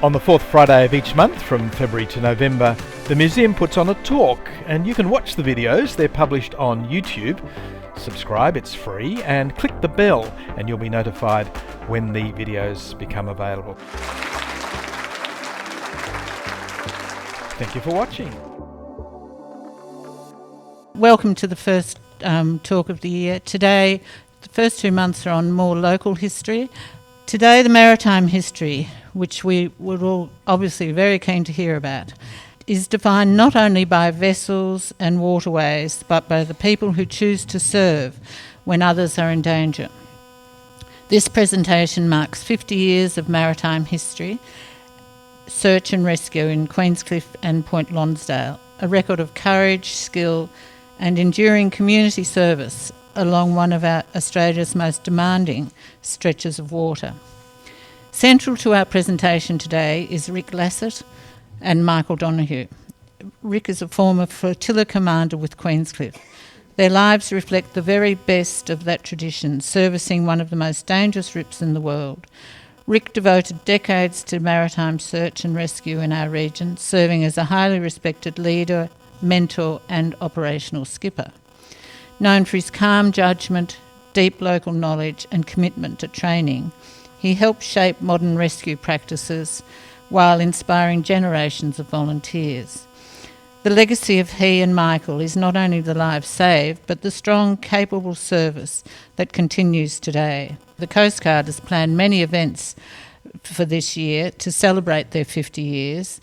On the fourth Friday of each month, from February to November, the museum puts on a talk, and you can watch the videos. They're published on YouTube. Subscribe, it's free, and click the bell and you'll be notified when the videos become available. Thank you for watching. Welcome to the first talk of the year. Today, the first 2 months are on more local history. Today, the maritime history, which we were all obviously very keen to hear about, is defined not only by vessels and waterways, but by the people who choose to serve when others are in danger. This presentation marks 50 years of maritime history, search and rescue in Queenscliff and Point Lonsdale, a record of courage, skill and enduring community service along one of Australia's most demanding stretches of water. Central to our presentation today is Rick Lasslett and Michael Donohue. Rick is a former flotilla commander with Queenscliff. Their lives reflect the very best of that tradition, servicing one of the most dangerous reefs in the world. Rick devoted decades to maritime search and rescue in our region, serving as a highly respected leader, mentor and operational skipper. Known for his calm judgment, deep local knowledge and commitment to training, he helped shape modern rescue practices while inspiring generations of volunteers. The legacy of he and Michael is not only the lives saved, but the strong, capable service that continues today. The Coast Guard has planned many events for this year to celebrate their 50 years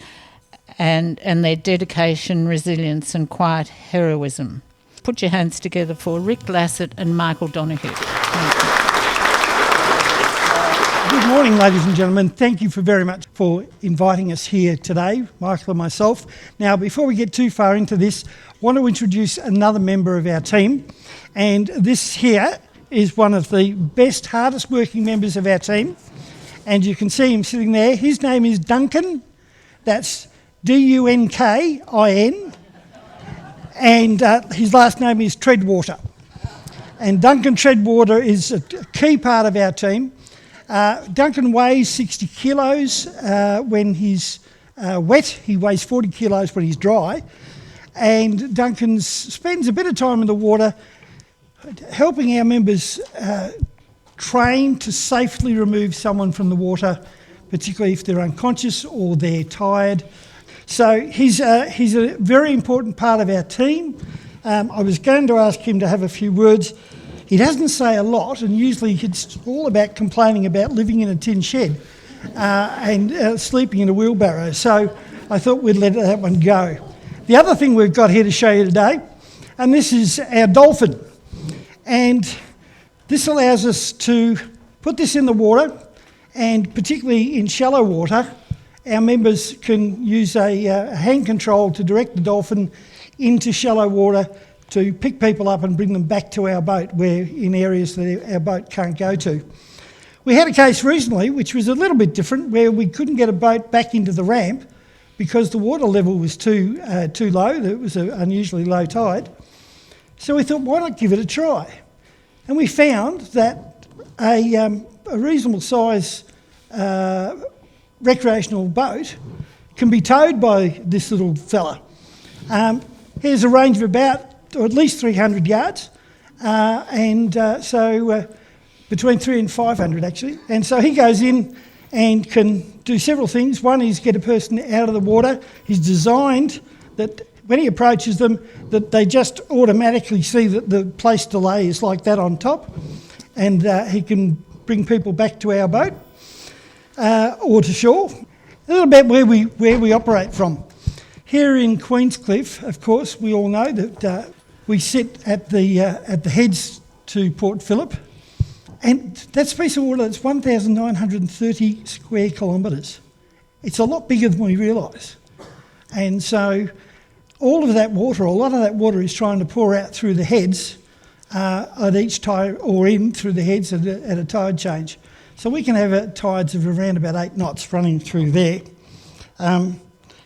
and their dedication, resilience and quiet heroism. Put your hands together for Rick Lasslett and Michael Donohue. Good morning, ladies and gentlemen. Thank you very much for inviting us here today, Michael and myself. Now, before we get too far into this, I want to introduce another member of our team. And this here is one of the best, hardest working members of our team. And you can see him sitting there. His name is Duncan. That's Dunkin. And his last name is Treadwater. And Duncan Treadwater is a key part of our team. Duncan weighs 60 kilos when he's wet. He weighs 40 kilos when he's dry. And Duncan spends a bit of time in the water helping our members train to safely remove someone from the water, particularly if they're unconscious or they're tired. So he's a very important part of our team. I was going to ask him to have a few words. He doesn't say a lot, and usually it's all about complaining about living in a tin shed and sleeping in a wheelbarrow. So I thought we'd let that one go. The other thing we've got here to show you today, and this is our dolphin. And this allows us to put this in the water, and particularly in shallow water, our members can use a hand control to direct the dolphin into shallow water to pick people up and bring them back to our boat, where in areas that our boat can't go to. We had a case recently which was a little bit different, where we couldn't get a boat back into the ramp because the water level was too low. It was an unusually low tide. So we thought, why not give it a try? And we found that a reasonable size recreational boat can be towed by this little fella. Here's a range of about, or at least 300 yards, so between 300 and 500 actually. And so he goes in and can do several things. One is get a person out of the water. He's designed that when he approaches them, that they just automatically see that the place to lay is like that on top, and he can bring people back to our boat or to shore. A little bit where we operate from. Here in Queenscliff, of course, we all know that we sit at the heads to Port Phillip, and that's a piece of water that's 1,930 square kilometres. It's a lot bigger than we realise. And so all of that water, a lot of that water is trying to pour out through the heads at each tide, or in through the heads at a tide change. So we can have tides of around about 8 knots running through there.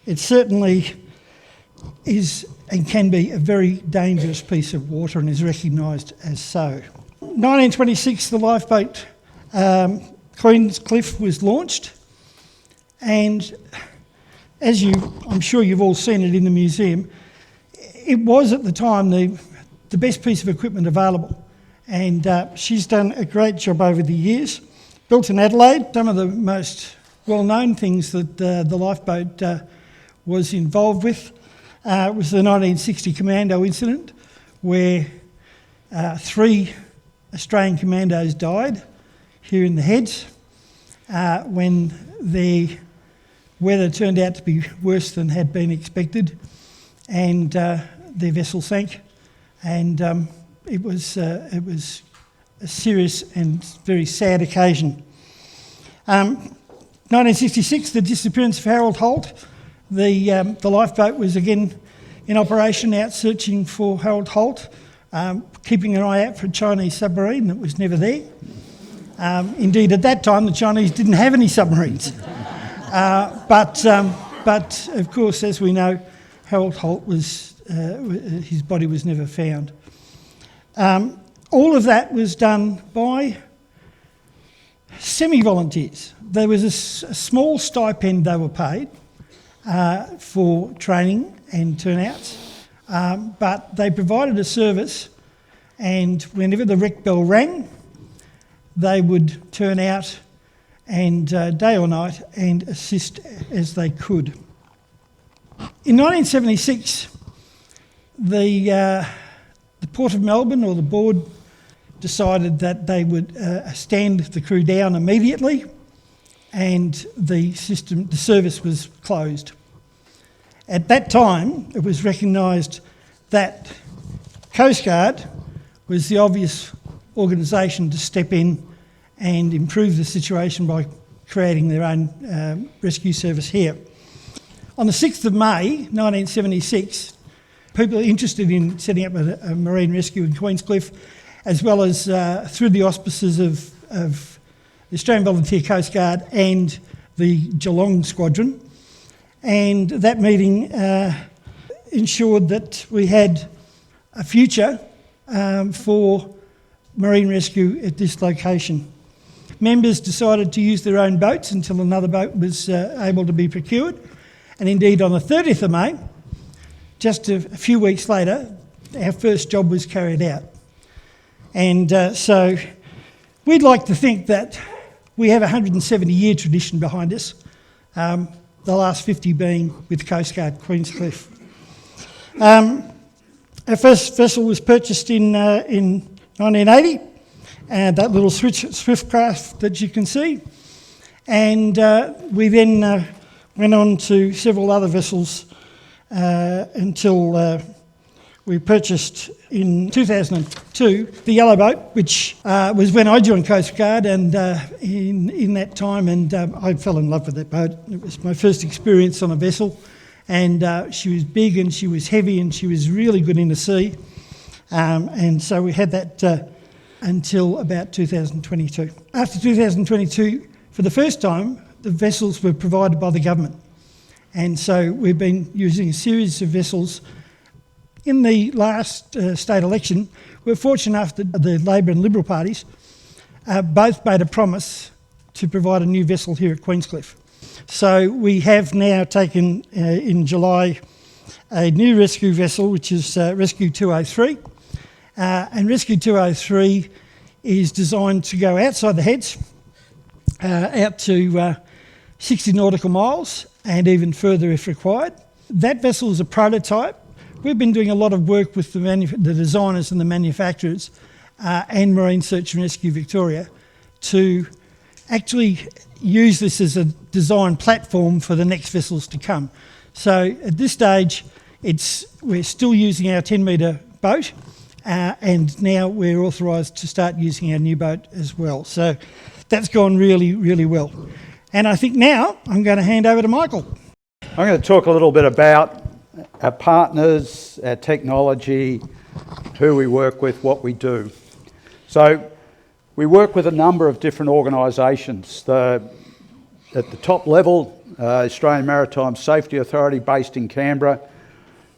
It certainly is and can be a very dangerous piece of water and is recognised as so. 1926, the Lifeboat Queenscliff was launched, And as I'm sure you've all seen it in the museum, it was at the time the best piece of equipment available. And she's done a great job over the years. Built in Adelaide, some of the most well-known things that the Lifeboat was involved with was the 1960 Commando incident, where 3 Australian commandos died here in the Heads when the weather turned out to be worse than had been expected, and their vessel sank. And it was a serious and very sad occasion. 1966, the disappearance of Harold Holt. The lifeboat was again in operation out searching for Harold Holt, keeping an eye out for a Chinese submarine that was never there. Indeed, at that time, the Chinese didn't have any submarines. But of course, as we know, Harold Holt his body was never found. All of that was done by semi-volunteers. There was a small stipend they were paid for training and turnouts, but they provided a service, and whenever the wreck bell rang, they would turn out and day or night and assist as they could. In 1976, the Port of Melbourne, or the board, decided that they would stand the crew down immediately, and the service was closed. At that time, it was recognised that Coast Guard was the obvious organisation to step in and improve the situation by creating their own rescue service here. On the 6th of May 1976, people interested in setting up a marine rescue in Queenscliff, as well as through the auspices of the Australian Volunteer Coast Guard and the Geelong Squadron. And that meeting ensured that we had a future for marine rescue at this location. Members decided to use their own boats until another boat was able to be procured. And indeed, on the 30th of May, just a few weeks later, our first job was carried out. And so we'd like to think that we have a 170-year tradition behind us, the last 50 being with Coast Guard Queenscliff. Our first vessel was purchased in 1980, and that little swift craft that you can see. And we then went on to several other vessels until we purchased in 2002 the Yellow Boat, which was when I joined Coast Guard, and in that time, and I fell in love with that boat. It was my first experience on a vessel, and she was big and she was heavy and she was really good in the sea, and so we had that until about 2022. After 2022, for the first time, the vessels were provided by the government, and so we've been using a series of vessels. In the last state election, we were fortunate enough that the Labor and Liberal parties both made a promise to provide a new vessel here at Queenscliff. So we have now taken in July a new rescue vessel, which is Rescue 203. And Rescue 203 is designed to go outside the Heads, out to 60 nautical miles and even further if required. That vessel is a prototype. We've been doing a lot of work with the designers and the manufacturers and Marine Search and Rescue Victoria to actually use this as a design platform for the next vessels to come. So at this stage, we're still using our 10-metre boat, and now we're authorised to start using our new boat as well. So that's gone really, really well. And I think now I'm going to hand over to Michael. I'm going to talk a little bit about our partners, our technology, who we work with, what we do. So we work with a number of different organisations. At the top level, Australian Maritime Safety Authority based in Canberra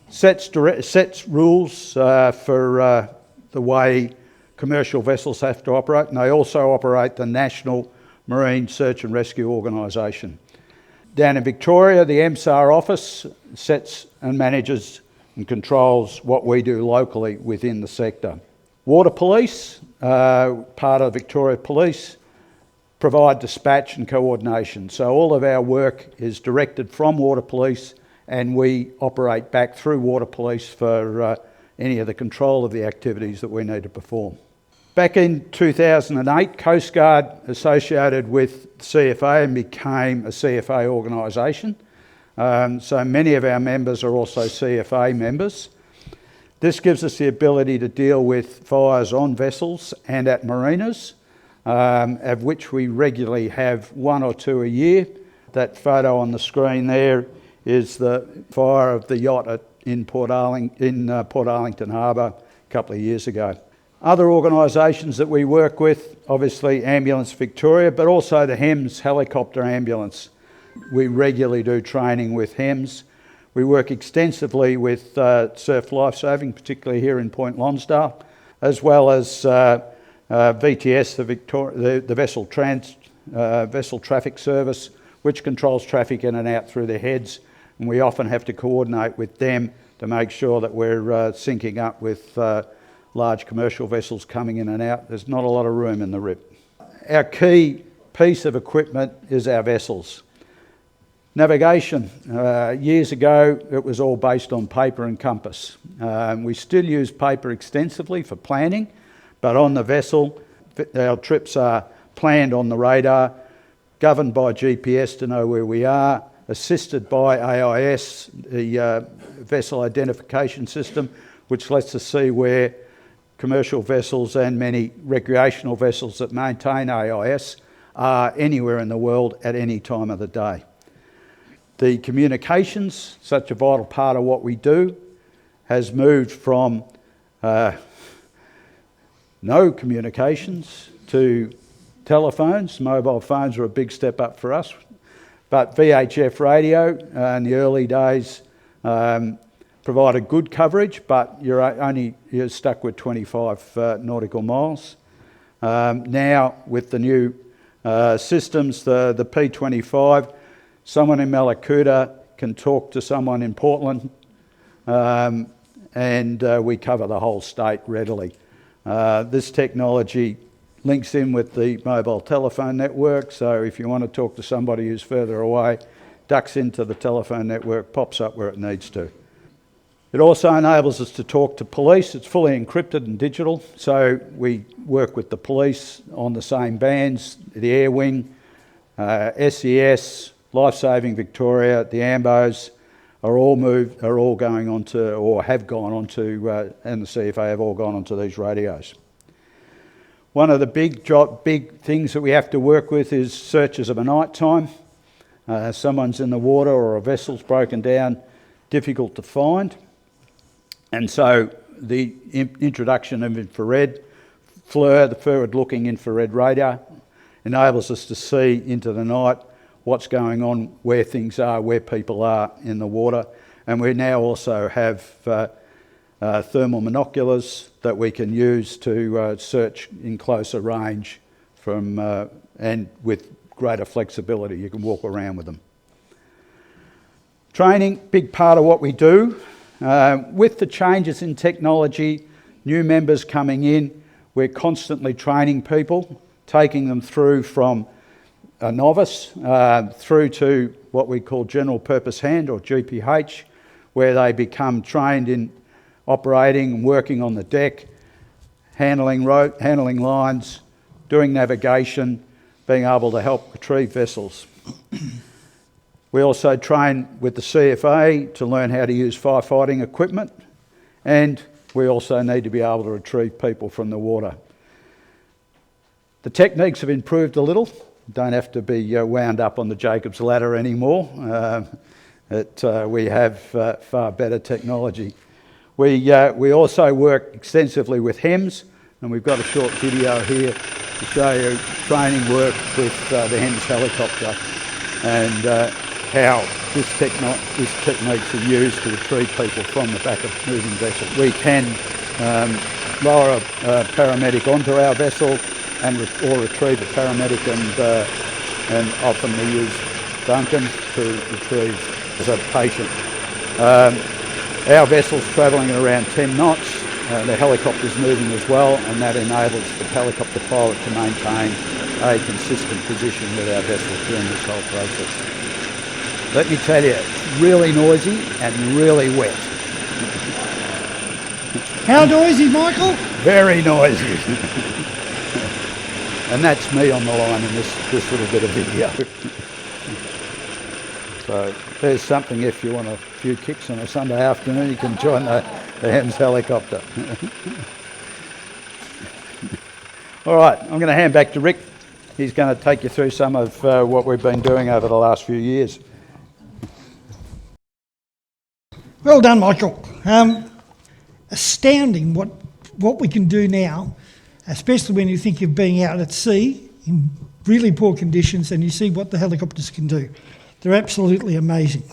sets rules for the way commercial vessels have to operate, and they also operate the National Marine Search and Rescue Organisation. Down in Victoria, the MSAR office sets and manages and controls what we do locally within the sector. Water Police, part of Victoria Police, provide dispatch and coordination. So all of our work is directed from Water Police, and we operate back through Water Police for any of the control of the activities that we need to perform. Back in 2008, Coast Guard associated with CFA and became a CFA organisation. So many of our members are also CFA members. This gives us the ability to deal with fires on vessels and at marinas, of which we regularly have one or two a year. That photo on the screen there is the fire of the yacht in Port Arlington Harbour a couple of years ago. Other organisations that we work with, obviously Ambulance Victoria, but also the HEMS helicopter ambulance. We regularly do training with HEMS. We work extensively with surf lifesaving, particularly here in Point Lonsdale, as well as VTS, the vessel traffic service, which controls traffic in and out through the heads. And we often have to coordinate with them to make sure that we're syncing up with large commercial vessels coming in and out. There's not a lot of room in the RIP. Our key piece of equipment is our vessels. Navigation. Years ago, it was all based on paper and compass. We still use paper extensively for planning, but on the vessel, our trips are planned on the radar, governed by GPS to know where we are, assisted by AIS, the vessel identification system, which lets us see where commercial vessels and many recreational vessels that maintain AIS are anywhere in the world at any time of the day. The communications, such a vital part of what we do, has moved from no communications to telephones. Mobile phones are a big step up for us. But VHF radio in the early days provided good coverage, but you're stuck with 25 nautical miles. Now, with the new systems, the P25, someone in Mallacoota can talk to someone in Portland, and we cover the whole state readily. This technology links in with the mobile telephone network, so if you want to talk to somebody who's further away, ducks into the telephone network, pops up where it needs to. It also enables us to talk to police. It's fully encrypted and digital, so we work with the police on the same bands, the Air Wing, SES, Lifesaving Victoria, the AMBOs are all going on to, or have gone on to, and the CFA have all gone onto these radios. One of the big things that we have to work with is searches of a night time. Someone's in the water or a vessel's broken down, difficult to find. And so the introduction of infrared, FLIR, the forward-looking infrared radar, enables us to see into the night what's going on, where things are, where people are in the water. And we now also have thermal monoculars that we can use to search in closer range and with greater flexibility. You can walk around with them. Training, big part of what we do. With the changes in technology, new members coming in, we're constantly training people, taking them through from a novice through to what we call general purpose hand, or GPH, where they become trained in operating and working on the deck, handling lines, doing navigation, being able to help retrieve vessels. We also train with the CFA to learn how to use firefighting equipment, and we also need to be able to retrieve people from the water. The techniques have improved a little. Don't have to be wound up on the Jacob's ladder anymore. We have far better technology. We also work extensively with HEMS, and we've got a short video here to show you training work with the HEMS helicopter and how this techniques are used to retrieve people from the back of moving vessels. We can lower a paramedic onto our vessel or retrieve a paramedic, and often we use Duncan to retrieve the patient. Our vessel's travelling at around 10 knots. The helicopter's moving as well, and that enables the helicopter pilot to maintain a consistent position with our vessel during this whole process. Let me tell you, it's really noisy and really wet. How noisy, Michael? Very noisy. And that's me on the line in this little bit of video. So there's something, if you want a few kicks on a Sunday afternoon, you can join the Hems helicopter. All right, I'm going to hand back to Rick. He's going to take you through some of what we've been doing over the last few years. Well done, Michael. Astounding what we can do now, especially when you think of being out at sea in really poor conditions and you see what the helicopters can do. They're absolutely amazing.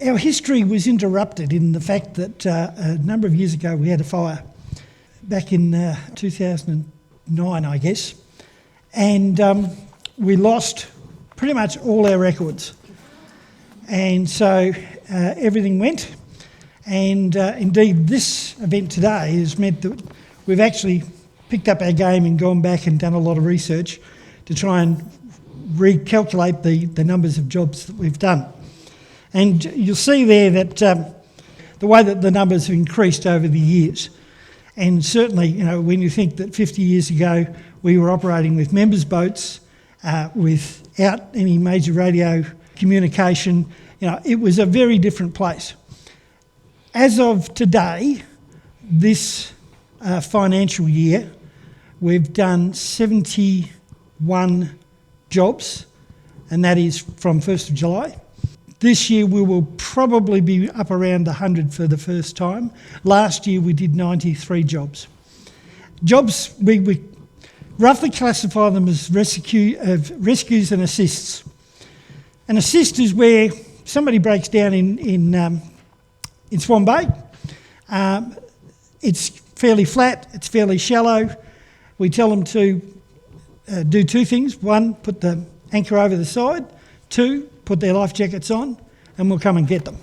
Our history was interrupted in the fact that a number of years ago we had a fire back in 2009, I guess, and we lost pretty much all our records. And so everything went, and indeed this event today has meant that we've actually picked up our game and gone back and done a lot of research to try and recalculate the numbers of jobs that we've done. And you'll see there that the way that the numbers have increased over the years. And certainly, you know, when you think that 50 years ago we were operating with members' boats, without any major radio communication, you know, it was a very different place. As of today, this financial year, we've done 71 jobs, and that is from 1st of July. This year we will probably be up around 100 for the first time. Last year we did 93 jobs. Jobs, we roughly classify them as rescues and assists. An assist is where somebody breaks down in Swan Bay. It's fairly flat, it's fairly shallow. We tell them to do two things. One, put the anchor over the side. Two, put their life jackets on, and we'll come and get them.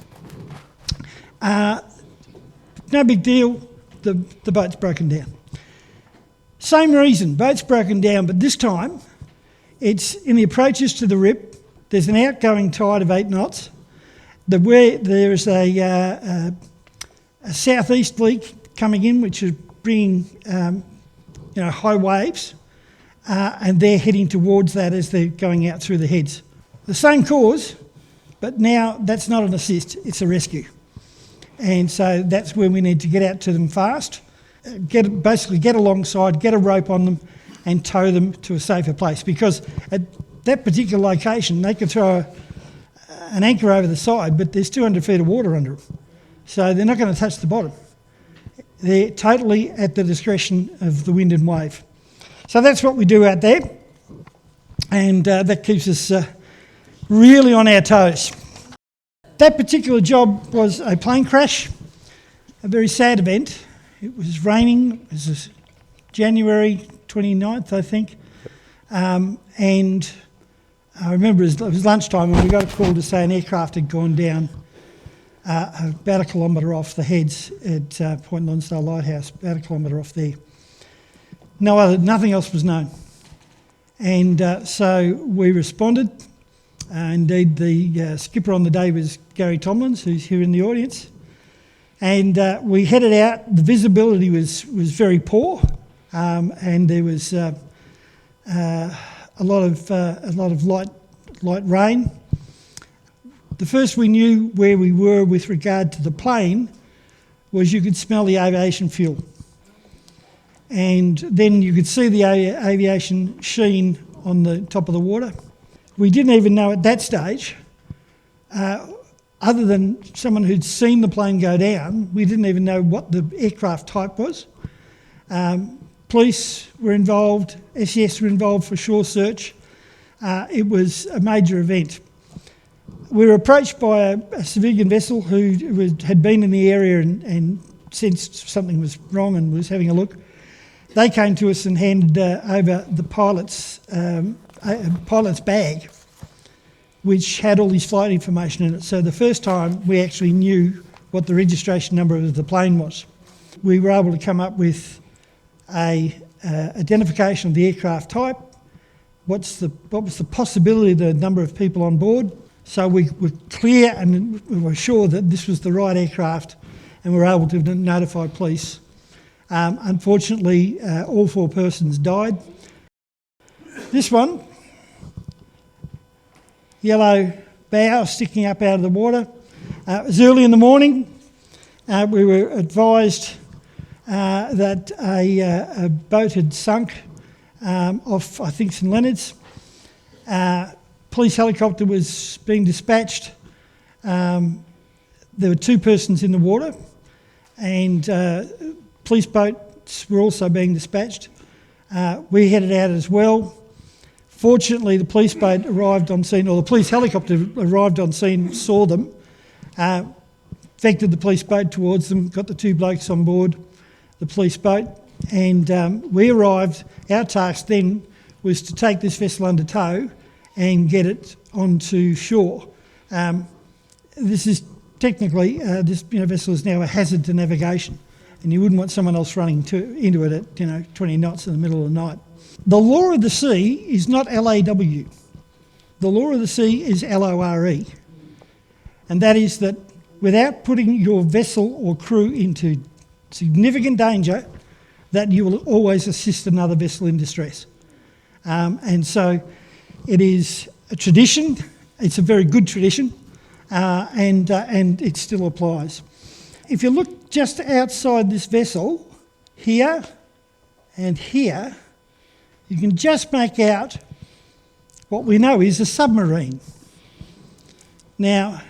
No big deal, the boat's broken down. Same reason, boat's broken down, but this time it's in the approaches to the rip. There's an outgoing tide of 8 knots. There is a southeast leak coming in, which is bringing high waves, and they're heading towards that as they're going out through the heads. The same cause, but now that's not an assist, it's a rescue. And so that's where we need to get out to them fast, get alongside, get a rope on them and tow them to a safer place, because at that particular location they can throw an anchor over the side, but there's 200 feet of water under them. So they're not going to touch the bottom. They're totally at the discretion of the wind and wave. So that's what we do out there, and that keeps us really on our toes. That particular job was a plane crash, a very sad event. It was raining, it was January 29th, I think, and I remember it was lunchtime and we got a call to say an aircraft had gone down about a kilometre off the heads at Point Lonsdale Lighthouse, about a kilometre off there. Nothing else was known. And so we responded. Indeed, the skipper on the day was Gary Tomlins, who's here in the audience. And we headed out. The visibility was very poor, and there was a lot of light rain. The first we knew where we were with regard to the plane was you could smell the aviation fuel. And then you could see the aviation sheen on the top of the water. We didn't even know at that stage, other than someone who'd seen the plane go down, we didn't even know what the aircraft type was. Police were involved, SES were involved for shore search. It was a major event. We were approached by a civilian vessel who had been in the area and sensed something was wrong and was having a look. They came to us and handed over the pilot's bag, which had all this flight information in it. So the first time we actually knew what the registration number of the plane was. We were able to come up with a identification of the aircraft type, what was the possibility of the number of people on board. So we were clear and we were sure that this was the right aircraft, and we were able to notify police. Unfortunately, all 4 persons died. This one, yellow bow sticking up out of the water. It was early in the morning. We were advised that a boat had sunk off, I think, St Leonard's. Police helicopter was being dispatched. There were 2 persons in the water, and police boats were also being dispatched. We headed out as well. Fortunately, the police boat arrived on scene, or the police helicopter arrived on scene, saw them, vectored the police boat towards them, got the 2 blokes on board the police boat, and we arrived. Our task then was to take this vessel under tow and get it onto shore. This is technically, this vessel is now a hazard to navigation, and you wouldn't want someone else running into it at 20 knots in the middle of the night. The law of the sea is not LAW. The law of the sea is LORE, and that is that without putting your vessel or crew into significant danger, that you will always assist another vessel in distress. And so it is a tradition. It's a very good tradition, and it still applies. If you look just outside this vessel, here and here, you can just make out what we know is a submarine. Now,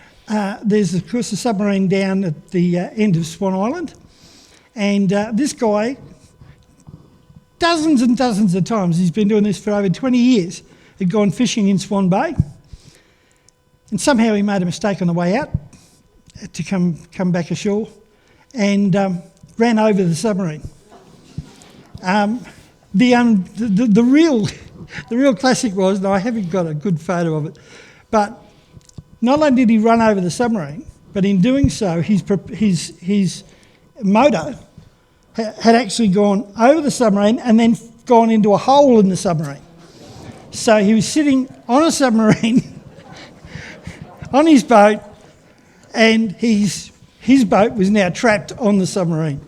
there's of course a submarine down at the end of Swan Island, and this guy, dozens and dozens of times, he's been doing this for over 20 years, had gone fishing in Swan Bay, and somehow he made a mistake on the way out to come back ashore, and ran over the submarine. The real classic was, and I haven't got a good photo of it, but not only did he run over the submarine, but in doing so, his motor had actually gone over the submarine and then gone into a hole in the submarine. So he was sitting on a submarine on his boat, and his boat was now trapped on the submarine.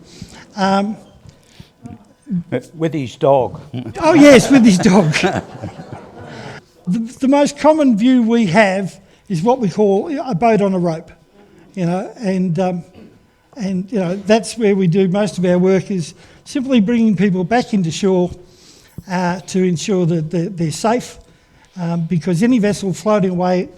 With his dog. Oh yes, with his dog. The most common view we have is what we call a boat on a rope, and that's where we do most of our work, is simply bringing people back into shore to ensure that they're safe, because any vessel floating away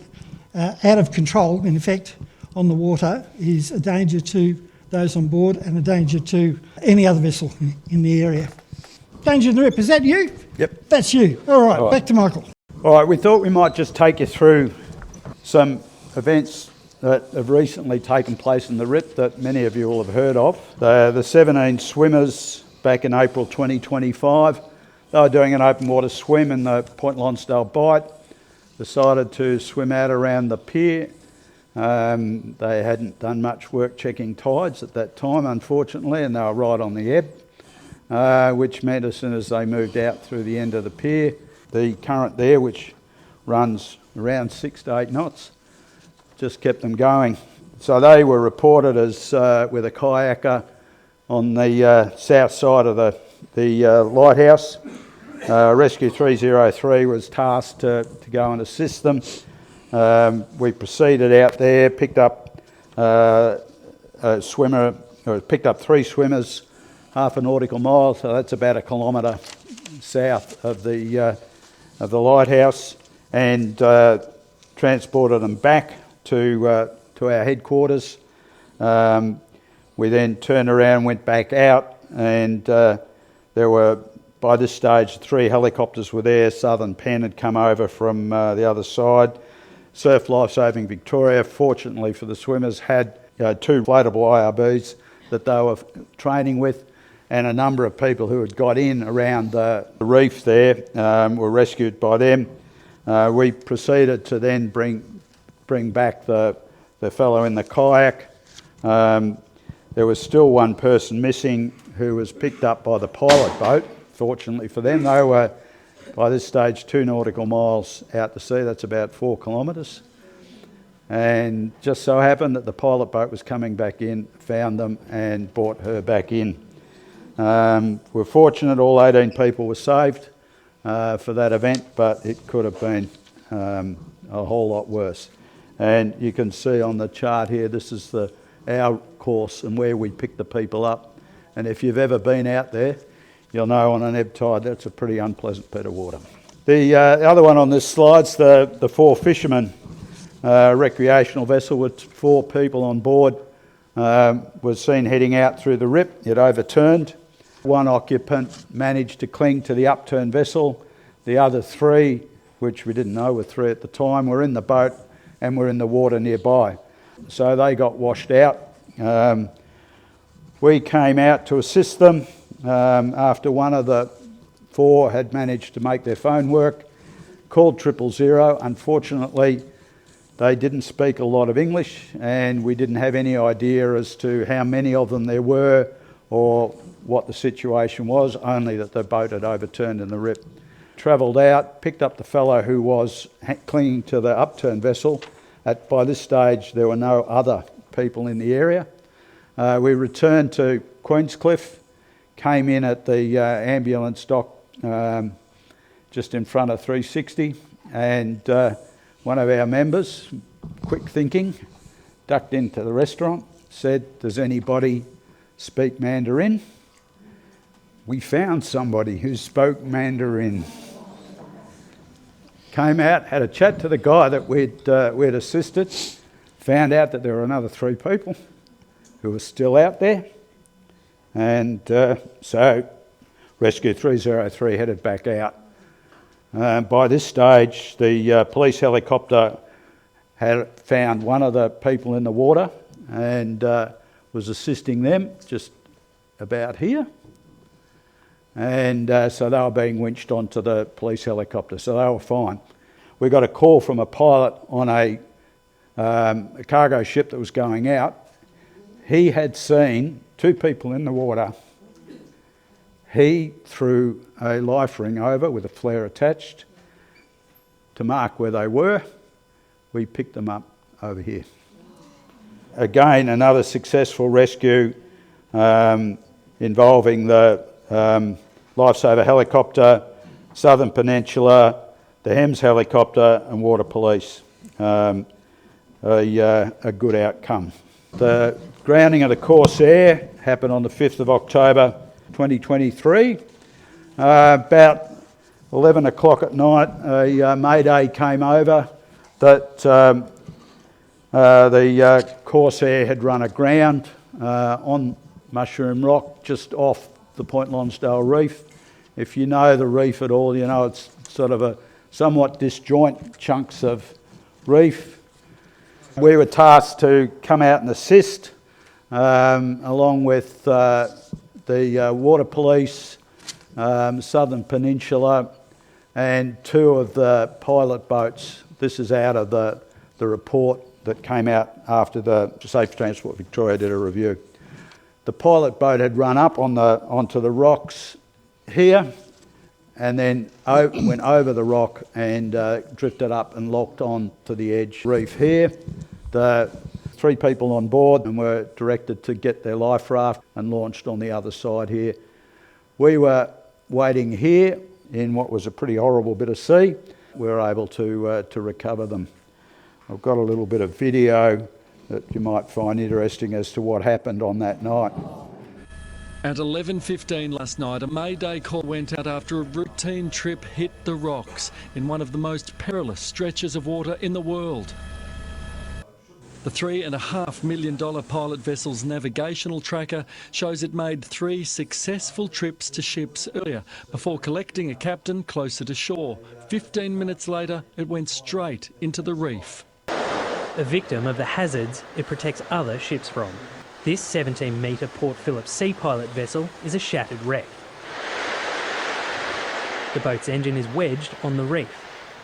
out of control, in effect, on the water is a danger to those on board and a danger to any other vessel in the area. Danger in the rip, is that you? Yep. That's you. All right, back to Michael. All right, we thought we might just take you through some events that have recently taken place in the RIP that many of you will have heard of. The 17 swimmers back in April 2025, they were doing an open water swim in the Point Lonsdale Bight, decided to swim out around the pier. They hadn't done much work checking tides at that time, unfortunately, and they were right on the ebb, which meant as soon as they moved out through the end of the pier, the current there, which runs around 6 to 8 knots, just kept them going. So they were reported as with a kayaker on the south side of the lighthouse. Rescue 303 was tasked to go and assist them. We proceeded out there, picked up a swimmer, or picked up 3 swimmers, half a nautical mile, so that's about a kilometre south of the lighthouse, and transported them back to our headquarters. We then turned around, went back out, and there were, by this stage, 3 helicopters were there. Southern Pen had come over from the other side. Surf Lifesaving Victoria, fortunately for the swimmers, had 2 floatable IRBs that they were training with, and a number of people who had got in around the reef there were rescued by them. We proceeded to then bring back the fellow in the kayak. There was still one person missing who was picked up by the pilot boat. Fortunately for them, they were by this stage 2 nautical miles out to sea. That's about 4 kilometres. And just so happened that the pilot boat was coming back in, found them and brought her back in. We're fortunate all 18 people were saved for that event, but it could have been a whole lot worse. And you can see on the chart here, this is our course and where we pick the people up. And if you've ever been out there, you'll know on an ebb tide that's a pretty unpleasant bit of water. The other one on this slide's the 4 fishermen recreational vessel with 4 people on board. Was seen heading out through the rip. It overturned. 1 occupant managed to cling to the upturned vessel. The other 3, which we didn't know were 3 at the time, were in the boat and were in the water nearby. So they got washed out. We came out to assist them after one of the 4 had managed to make their phone work, called 000. Unfortunately, they didn't speak a lot of English, and we didn't have any idea as to how many of them there were or what the situation was, only that the boat had overturned in the rip. Travelled out, picked up the fellow who was clinging to the upturned vessel. By this stage, there were no other people in the area. We returned to Queenscliff, came in at the ambulance dock just in front of 360, and one of our members, quick thinking, ducked into the restaurant, said, "Does anybody speak Mandarin?" We found somebody who spoke Mandarin. Came out, had a chat to the guy that we'd assisted, found out that there were another 3 people who were still out there, and so Rescue 303 headed back out. By this stage, the police helicopter had found one of the people in the water and was assisting them just about here. And so they were being winched onto the police helicopter, so they were fine. We got a call from a pilot on a cargo ship that was going out. He had seen 2 people in the water. He threw a life ring over with a flare attached to mark where they were. We picked them up over here. Again, another successful rescue involving the lifesaver helicopter, Southern Peninsula, the Hems helicopter and water police. A good outcome. The grounding of the Corsair happened on the 5th of October 2023. About 11 o'clock at night, a mayday came over that the Corsair had run aground on Mushroom Rock just off the Point Lonsdale Reef. If you know the reef at all, you know it's sort of a somewhat disjoint chunks of reef. We were tasked to come out and assist along with the water police, Southern Peninsula, and 2 of the pilot boats. This is out of the report that came out after the Safe Transport Victoria did a review. The pilot boat had run up onto the rocks here, and then went over the rock and drifted up and locked on to the edge reef here. The 3 people on board and were directed to get their life raft and launched on the other side here. We were waiting here in what was a pretty horrible bit of sea. We were able to recover them. I've got a little bit of video that you might find interesting as to what happened on that night. At 11:15 last night, a mayday call went out after a routine trip hit the rocks in one of the most perilous stretches of water in the world. The $3.5 million pilot vessel's navigational tracker shows it made 3 successful trips to ships earlier before collecting a captain closer to shore. 15 minutes later, it went straight into the reef. A victim of the hazards it protects other ships from. This 17-metre Port Phillip Sea Pilot vessel is a shattered wreck. The boat's engine is wedged on the reef.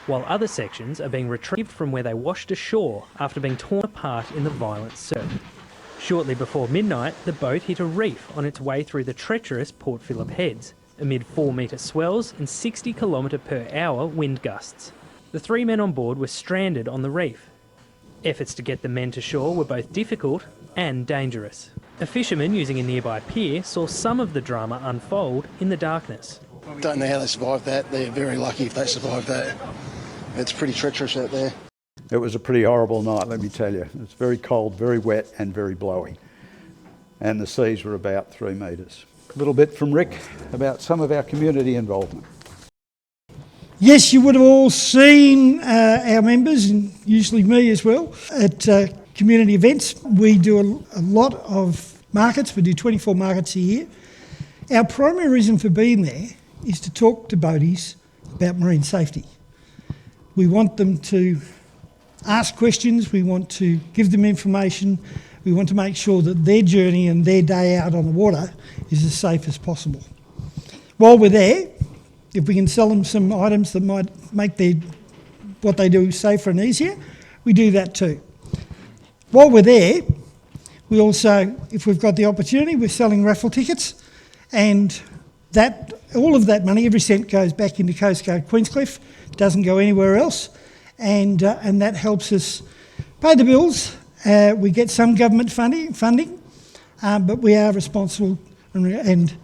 while other sections are being retrieved from where they washed ashore after being torn apart in the violent surf. Shortly before midnight, the boat hit a reef on its way through the treacherous Port Phillip Heads, amid 4-metre swells and 60 km/h wind gusts. The 3 men on board were stranded on the reef. Efforts to get the men to shore were both difficult and dangerous. A fisherman using a nearby pier saw some of the drama unfold in the darkness. Don't know how they survived that. They're very lucky if they survived that. It's pretty treacherous out there. It was a pretty horrible night, let me tell you. It was very cold, very wet and very blowy. And the seas were about 3 metres. A little bit from Rick about some of our community involvement. Yes, you would have all seen our members, and usually me as well, at community events. We do a lot of markets. We do 24 markets a year. Our primary reason for being there is to talk to boaties about marine safety. We want them to ask questions, we want to give them information, we want to make sure that their journey and their day out on the water is as safe as possible. While we're there, if we can sell them some items that might make what they do safer and easier, we do that too. While we're there, we also, if we've got the opportunity, we're selling raffle tickets, and all of that money, every cent, goes back into Coast Guard Queenscliff, doesn't go anywhere else, and that helps us pay the bills. We get some government funding, but we are responsible and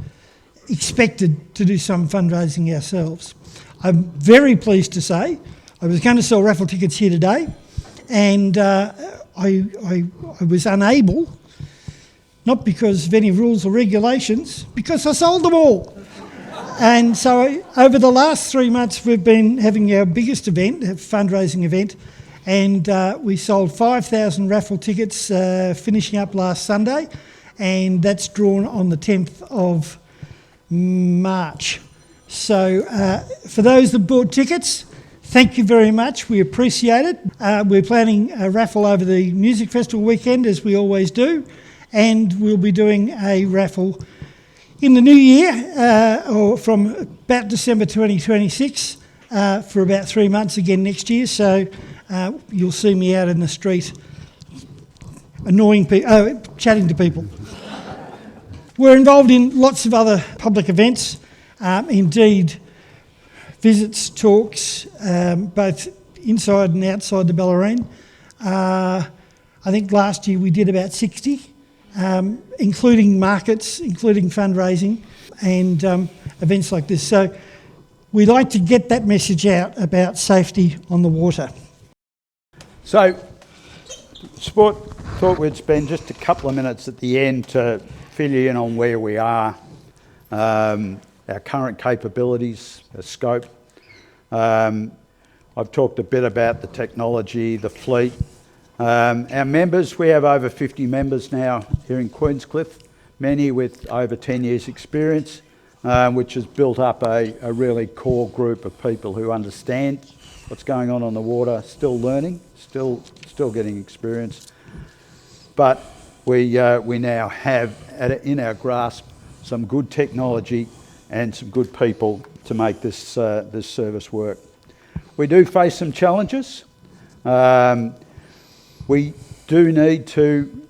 expected to do some fundraising ourselves. I'm very pleased to say I was going to sell raffle tickets here today, and I was unable, not because of any rules or regulations, because I sold them all. And so over the last 3 months, we've been having our biggest event, a fundraising event, and we sold 5,000 raffle tickets finishing up last Sunday, and that's drawn on the 10th of March. So for those that bought tickets, thank you very much. We appreciate it. We're planning a raffle over the music festival weekend, as we always do, and we'll be doing a raffle in the new year, or from about December 2026, for about 3 months again next year. So you'll see me out in the street annoying people, chatting to people. We're involved in lots of other public events, indeed visits, talks, both inside and outside the Bellarine. I think last year we did about 60. Including markets, including fundraising and events like this. So we like to get that message out about safety on the water. So, Sport, thought we'd spend just a couple of minutes at the end to fill you in on where we are, our current capabilities, our scope. I've talked a bit about the technology, the fleet. Our members, we have over 50 members now here in Queenscliff, many with over 10 years experience, which has built up a really core group of people who understand what's going on the water, still learning, still getting experience. But we now have in our grasp some good technology and some good people to make this service work. We do face some challenges. We do need to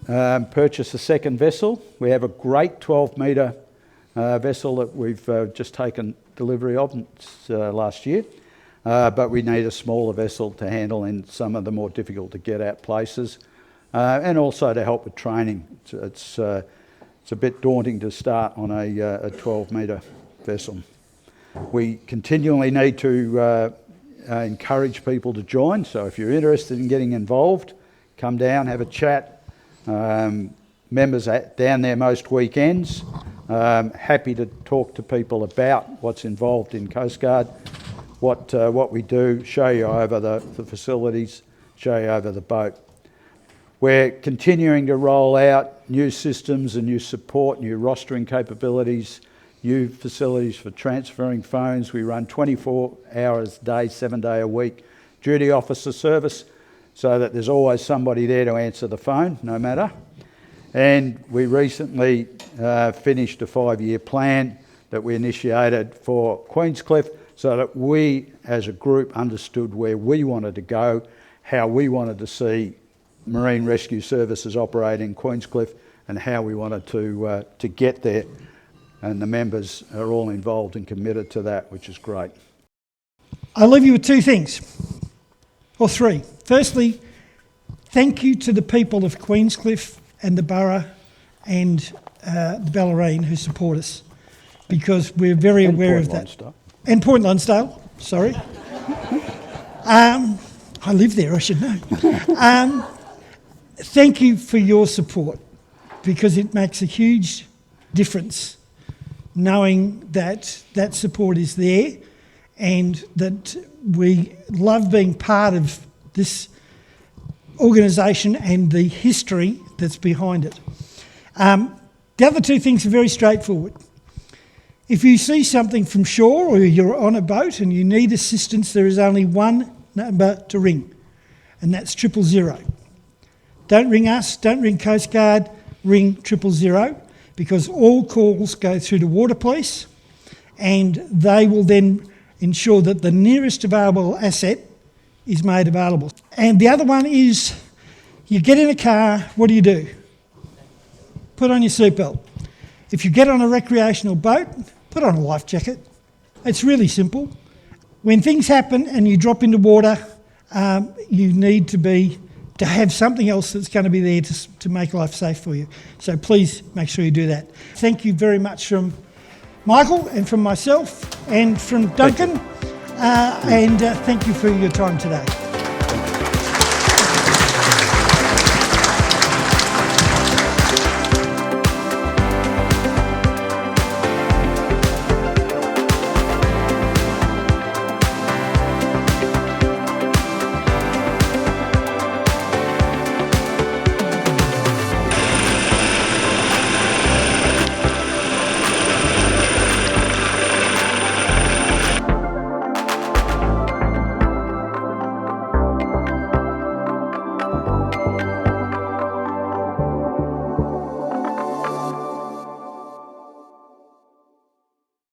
purchase a second vessel. We have a great 12-metre vessel that we've just taken delivery of last year, but we need a smaller vessel to handle in some of the more difficult to get at places, and also to help with training. It's a bit daunting to start on a 12-metre vessel. We continually need to encourage people to join, so if you're interested in getting involved, come down, have a chat. Members down there most weekends. Happy to talk to people about what's involved in Coast Guard, what we do, show you over the facilities, show you over the boat. We're continuing to roll out new systems and new support, new rostering capabilities, new facilities for transferring phones. We run 24 hours a day, 7 days a week, duty officer service, so that there's always somebody there to answer the phone, no matter. And we recently finished a 5-year plan that we initiated for Queenscliff, so that we as a group understood where we wanted to go, how we wanted to see marine rescue services operate in Queenscliff, and how we wanted to get there. And the members are all involved and committed to that, which is great. I'll leave you with two things, or three. Firstly, thank you to the people of Queenscliff and the Borough and the Bellarine who support us, because we're very aware of that. And Point Lonsdale, sorry. I live there, I should know. Thank you for your support, because it makes a huge difference knowing that that support is there and that we love being part of this organisation and the history that's behind it. The other two things are very straightforward. If you see something from shore or you're on a boat and you need assistance, there is only one number to ring, and that's 000. Don't ring us, don't ring Coast Guard, ring 000, because all calls go through the Water Police, and they will then ensure that the nearest available asset is made available. And the other one is, you get in a car, what do? Put on your seatbelt. If you get on a recreational boat, put on a life jacket. It's really simple. When things happen and you drop into water, you need to have something else that's going to be there to make life safe for you. So please make sure you do that. Thank you very much from Michael and from myself and from Duncan, and thank you for your time today.